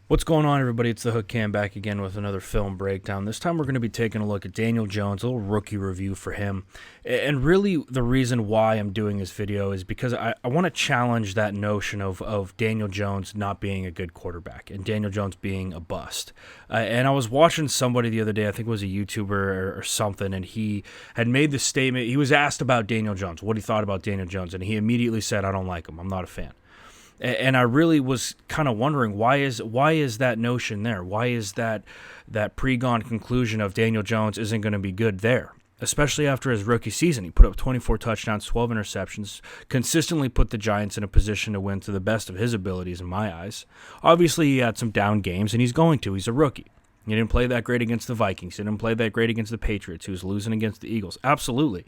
What's going on, everybody? It's the Hook Cam back again with another film breakdown. This time we're going to be taking a look at Daniel Jones, a little rookie review for him. And really the reason why I'm doing this video is because I want to challenge that notion of Daniel Jones not being a good quarterback and Daniel Jones being a bust. And I was watching somebody the other day, I think it was a YouTuber or something, and he had made the statement. He was asked about Daniel Jones, what he thought about Daniel Jones, and he immediately said, "I don't like him. I'm not a fan." And I really was kind of wondering, why is that notion there? Why is that pre-gone conclusion of Daniel Jones isn't going to be good there? Especially after his rookie season. He put up 24 touchdowns, 12 interceptions, consistently put the Giants in a position to win to the best of his abilities in my eyes. Obviously, he had some down games, and he's going to. He's a rookie. He didn't play that great against the Vikings. He didn't play that great against the Patriots. He was losing against the Eagles. Absolutely.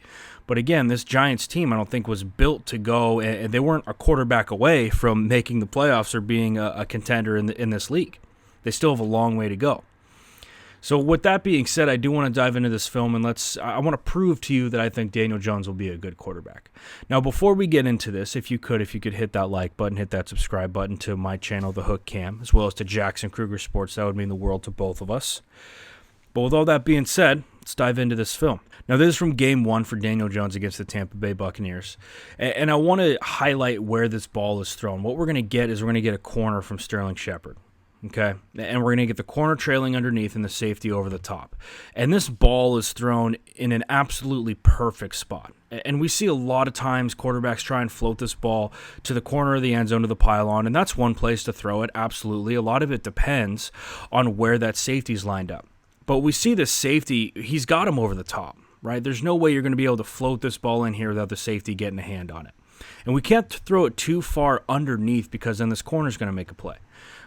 But again, this Giants team, I don't think, was built to go, and they weren't a quarterback away from making the playoffs or being a contender in this league. They still have a long way to go. So with that being said, I do want to dive into this film, and I want to prove to you that I think Daniel Jones will be a good quarterback. Now, before we get into this, if you could hit that like button, hit that subscribe button to my channel, The Hook Cam, as well as to Jackson Kruger Sports. That would mean the world to both of us. But with all that being said, let's dive into this film. Now, this is from Game 1 for Daniel Jones against the Tampa Bay Buccaneers. And I want to highlight where this ball is thrown. What we're going to get is we're going to get a corner from Sterling Shepard. Okay, and we're going to get the corner trailing underneath and the safety over the top. And this ball is thrown in an absolutely perfect spot. And we see a lot of times quarterbacks try and float this ball to the corner of the end zone to the pylon, and that's one place to throw it, absolutely. A lot of it depends on where that safety's lined up. But we see this safety, he's got him over the top, right? There's no way you're going to be able to float this ball in here without the safety getting a hand on it. And we can't throw it too far underneath because then this corner's going to make a play.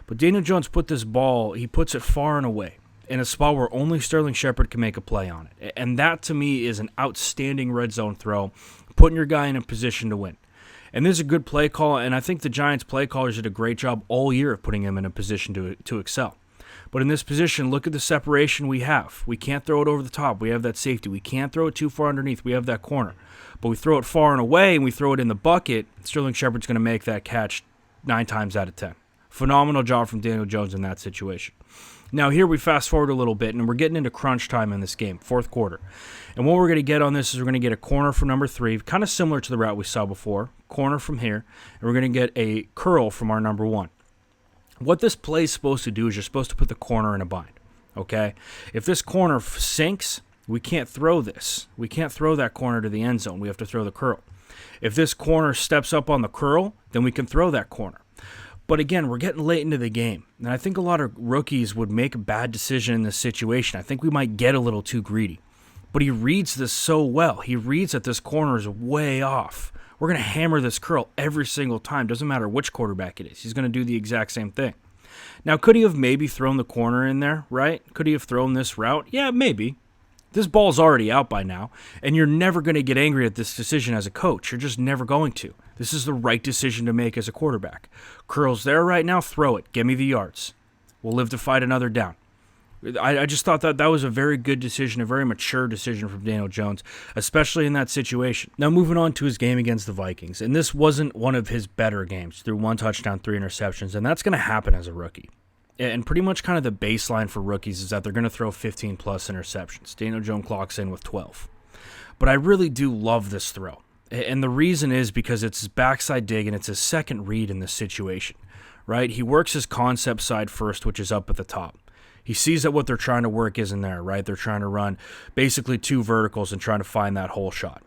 But Daniel Jones put this ball, he puts it far and away in a spot where only Sterling Shepard can make a play on it. And that, to me, is an outstanding red zone throw, putting your guy in a position to win. And this is a good play call, and I think the Giants play callers did a great job all year of putting him in a position to excel. But in this position, look at the separation we have. We can't throw it over the top. We have that safety. We can't throw it too far underneath. We have that corner. But we throw it far and away, and we throw it in the bucket, Sterling Shepard's going to make that catch 9 times out of 10. Phenomenal job from Daniel Jones in that situation. Now here we fast forward a little bit, and we're getting into crunch time in this game, fourth quarter. And what we're going to get on this is we're going to get a corner from number 3, kind of similar to the route we saw before, corner from here, and we're going to get a curl from our number 1. What this play is supposed to do is you're supposed to put the corner in a bind, okay? If this corner sinks, we can't throw this. We can't throw that corner to the end zone. We have to throw the curl. If this corner steps up on the curl, then we can throw that corner. But again, we're getting late into the game, and I think a lot of rookies would make a bad decision in this situation. I think we might get a little too greedy. But he reads this so well. He reads that this corner is way off. We're going to hammer this curl every single time. Doesn't matter which quarterback it is. He's going to do the exact same thing. Now, could he have maybe thrown the corner in there, right? Could he have thrown this route? Yeah, maybe. This ball's already out by now, and you're never going to get angry at this decision as a coach. You're just never going to. This is the right decision to make as a quarterback. Curl's there right now, throw it. Give me the yards. We'll live to fight another down. I just thought that was a very good decision, a very mature decision from Daniel Jones, especially in that situation. Now moving on to his game against the Vikings, and this wasn't one of his better games. Threw 1 touchdown, 3 interceptions, and that's going to happen as a rookie. And pretty much kind of the baseline for rookies is that they're going to throw 15-plus interceptions. Daniel Jones clocks in with 12. But I really do love this throw. And the reason is because it's his backside dig and it's his second read in this situation, right? He works his concept side first, which is up at the top. He sees that what they're trying to work isn't there, right? They're trying to run basically 2 verticals and trying to find that hole shot.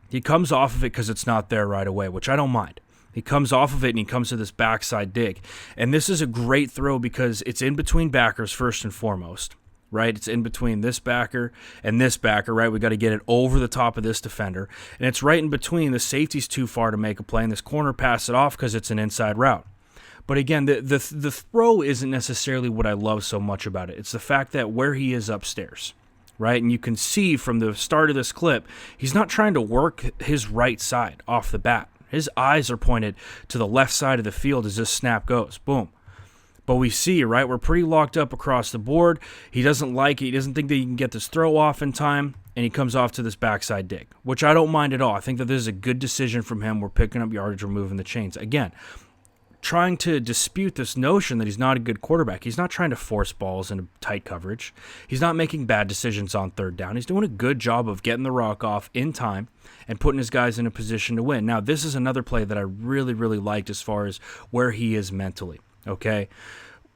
He comes off of it because it's not there right away, which I don't mind. He comes off of it and he comes to this backside dig. And this is a great throw because it's in between backers first and foremost, right? It's in between this backer and this backer, right? We got to get it over the top of this defender. And it's right in between. The safety's too far to make a play, and this corner passes it off because it's an inside route. But again, the throw isn't necessarily what I love so much about it. It's the fact that where he is upstairs, right? And you can see from the start of this clip, he's not trying to work his right side off the bat. His eyes are pointed to the left side of the field as this snap goes. Boom. But we see, right, we're pretty locked up across the board. He doesn't like it. He doesn't think that he can get this throw off in time, and he comes off to this backside dig, which I don't mind at all. I think that this is a good decision from him. We're picking up yardage, we're moving the chains. Again, trying to dispute this notion that he's not a good quarterback. He's not trying to force balls into tight coverage. He's not making bad decisions on third down. He's doing a good job of getting the rock off in time and putting his guys in a position to win. Now, this is another play that I really, really liked as far as where he is mentally, okay?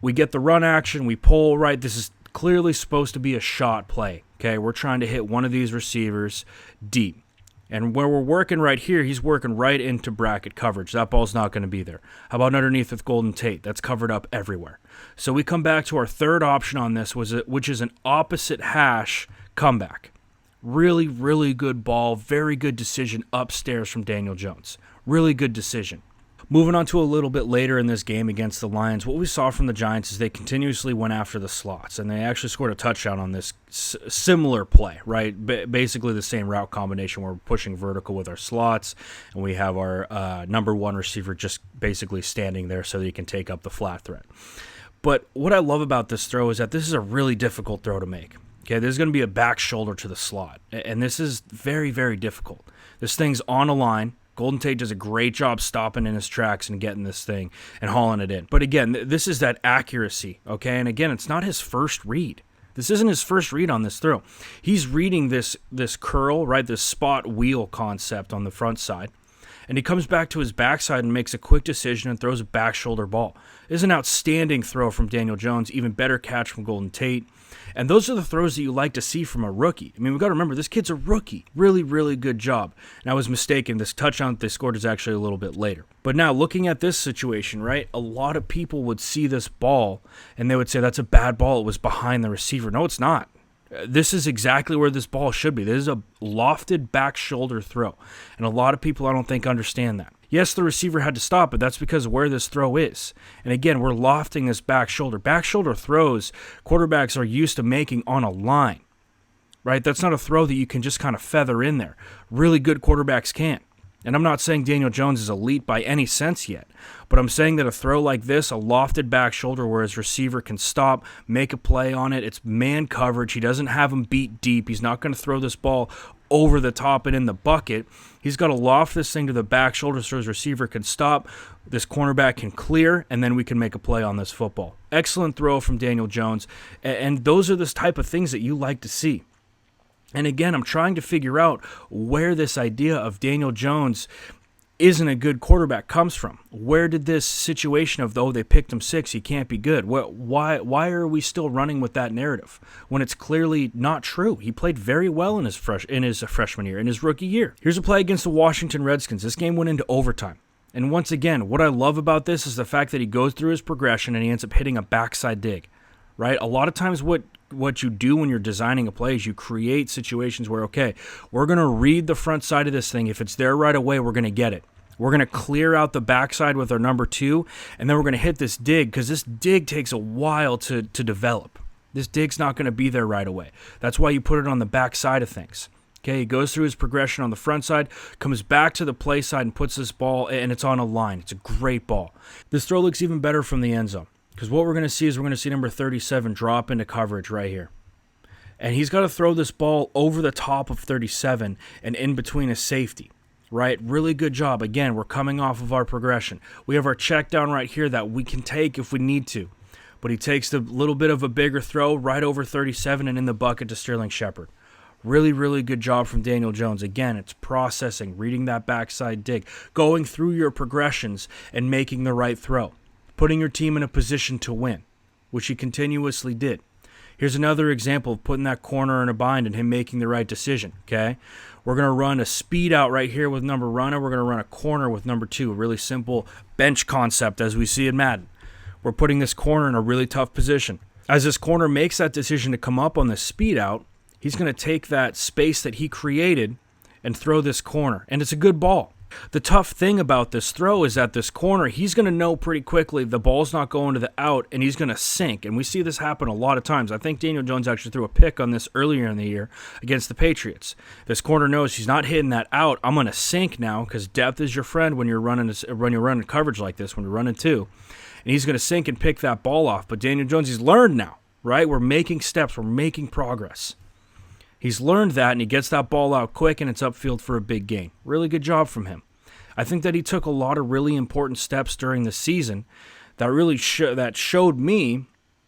We get the run action, we pull, right? This is clearly supposed to be a shot play, okay? We're trying to hit one of these receivers deep. And where we're working right here, he's working right into bracket coverage. That ball's not going to be there. How about underneath with Golden Tate? That's covered up everywhere. So we come back to our third option on this, which is an opposite hash comeback. Really, really good ball. Very good decision upstairs from Daniel Jones. Really good decision. Moving on to a little bit later in this game against the Lions, what we saw from the Giants is they continuously went after the slots, and they actually scored a touchdown on this similar play, right? Basically the same route combination where we're pushing vertical with our slots, and we have our number one receiver just basically standing there so that he can take up the flat threat. But what I love about this throw is that this is a really difficult throw to make. Okay, there's going to be a back shoulder to the slot, and this is very, very difficult. This thing's on a line. Golden Tate does a great job stopping in his tracks and getting this thing and hauling it in. But again, this is that accuracy, okay? And again, it's not his first read. This isn't his first read on this throw. He's reading this curl, right, this spot wheel concept on the front side. And he comes back to his backside and makes a quick decision and throws a back shoulder ball. This is an outstanding throw from Daniel Jones, even better catch from Golden Tate. And those are the throws that you like to see from a rookie. I mean, we've got to remember, this kid's a rookie. Really, really good job. And I was mistaken. This touchdown that they scored is actually a little bit later. But now, looking at this situation, right, a lot of people would see this ball, and they would say, that's a bad ball. It was behind the receiver. No, it's not. This is exactly where this ball should be. This is a lofted back shoulder throw. And a lot of people, I don't think, understand that. Yes, the receiver had to stop, but that's because of where this throw is. And again, we're lofting this back shoulder. Back shoulder throws, quarterbacks are used to making on a line, right? That's not a throw that you can just kind of feather in there. Really good quarterbacks can. And I'm not saying Daniel Jones is elite by any sense yet, but I'm saying that a throw like this, a lofted back shoulder where his receiver can stop, make a play on it, it's man coverage. He doesn't have him beat deep. He's not going to throw this ball over the top and in the bucket. He's got to loft this thing to the back shoulder so his receiver can stop, this cornerback can clear, and then we can make a play on this football. Excellent throw from Daniel Jones, and those are the type of things that you like to see. And again, I'm trying to figure out where this idea of Daniel Jones isn't a good quarterback comes from. Where did this situation of, they picked him 6, he can't be good? Why are we still running with that narrative when it's clearly not true? He played very well in his freshman year, in his rookie year. Here's a play against the Washington Redskins. This game went into overtime. And once again, what I love about this is the fact that he goes through his progression and he ends up hitting a backside dig, right? A lot of times what you do when you're designing a play is you create situations where, okay, we're going to read the front side of this thing. If it's there right away, we're going to get it. We're going to clear out the backside with our number 2, and then we're going to hit this dig because this dig takes a while to develop. This dig's not going to be there right away. That's why you put it on the back side of things. Okay, he goes through his progression on the front side, comes back to the play side and puts this ball, and it's on a line. It's a great ball. This throw looks even better from the end zone. Because what we're going to see is we're going to see number 37 drop into coverage right here. And he's got to throw this ball over the top of 37 and in between a safety, right? Really good job. Again, we're coming off of our progression. We have our check down right here that we can take if we need to. But he takes the little bit of a bigger throw right over 37 and in the bucket to Sterling Shepard. Really, really good job from Daniel Jones. Again, it's processing, reading that backside dig, going through your progressions and making the right throw. Putting your team in a position to win, which he continuously did. Here's another example of putting that corner in a bind and him making the right decision, okay? We're going to run a speed out right here with number runner. We're going to run a corner with number 2, a really simple bench concept as we see in Madden. We're putting this corner in a really tough position. As this corner makes that decision to come up on the speed out, he's going to take that space that he created and throw this corner, and it's a good ball. The tough thing about this throw is that this corner, he's going to know pretty quickly the ball's not going to the out, and he's going to sink. And we see this happen a lot of times. I think Daniel Jones actually threw a pick on this earlier in the year against the Patriots. This corner knows he's not hitting that out. I'm going to sink now because depth is your friend when you're running coverage like this, when you're running 2. And he's going to sink and pick that ball off. But Daniel Jones, he's learned now, right? We're making steps. We're making progress. He's learned that, and he gets that ball out quick, and it's upfield for a big gain. Really good job from him. I think that he took a lot of really important steps during the season that really showed me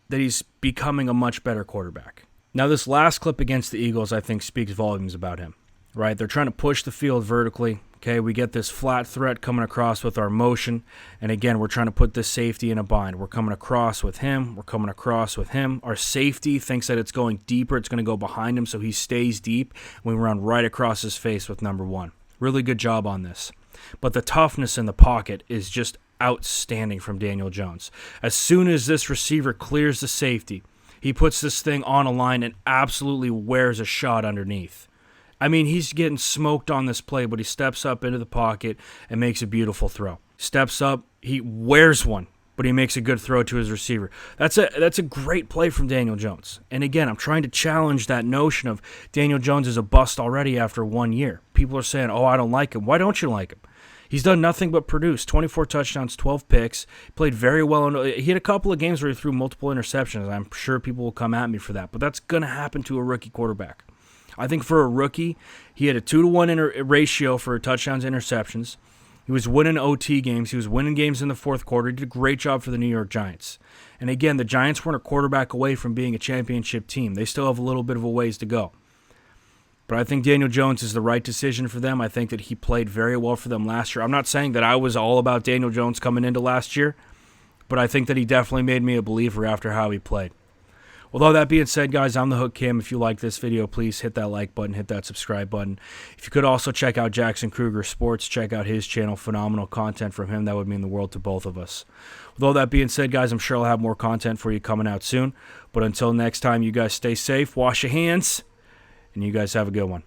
that he's becoming a much better quarterback. Now, this last clip against the Eagles, I think, speaks volumes about him, right? They're trying to push the field vertically. Okay, we get this flat threat coming across with our motion. And again, we're trying to put this safety in a bind. We're coming across with him. We're coming across with him. Our safety thinks that it's going deeper. It's going to go behind him, so he stays deep. We run right across his face with number one. Really good job on this. But the toughness in the pocket is just outstanding from Daniel Jones. As soon as this receiver clears the safety, he puts this thing on a line and absolutely wears a shot underneath. I mean, he's getting smoked on this play, but he steps up into the pocket and makes a beautiful throw. Steps up, he wears one, but he makes a good throw to his receiver. That's a great play from Daniel Jones. And again, I'm trying to challenge that notion of Daniel Jones is a bust already after 1 year. People are saying, oh, I don't like him. Why don't you like him? He's done nothing but produce. 24 touchdowns, 12 picks. Played very well. He had a couple of games where he threw multiple interceptions. I'm sure people will come at me for that, but that's going to happen to a rookie quarterback. I think for a rookie, he had a 2-to-1 ratio for touchdowns and interceptions. He was winning OT games. He was winning games in the fourth quarter. He did a great job for the New York Giants. And again, the Giants weren't a quarterback away from being a championship team. They still have a little bit of a ways to go. But I think Daniel Jones is the right decision for them. I think that he played very well for them last year. I'm not saying that I was all about Daniel Jones coming into last year, but I think that he definitely made me a believer after how he played. With all that being said, guys, I'm the Hook Cam. If you like this video, please hit that like button, hit that subscribe button. If you could also check out Jackson Kruger Sports, check out his channel, phenomenal content from him. That would mean the world to both of us. With all that being said, guys, I'm sure I'll have more content for you coming out soon. But until next time, you guys stay safe, wash your hands, and you guys have a good one.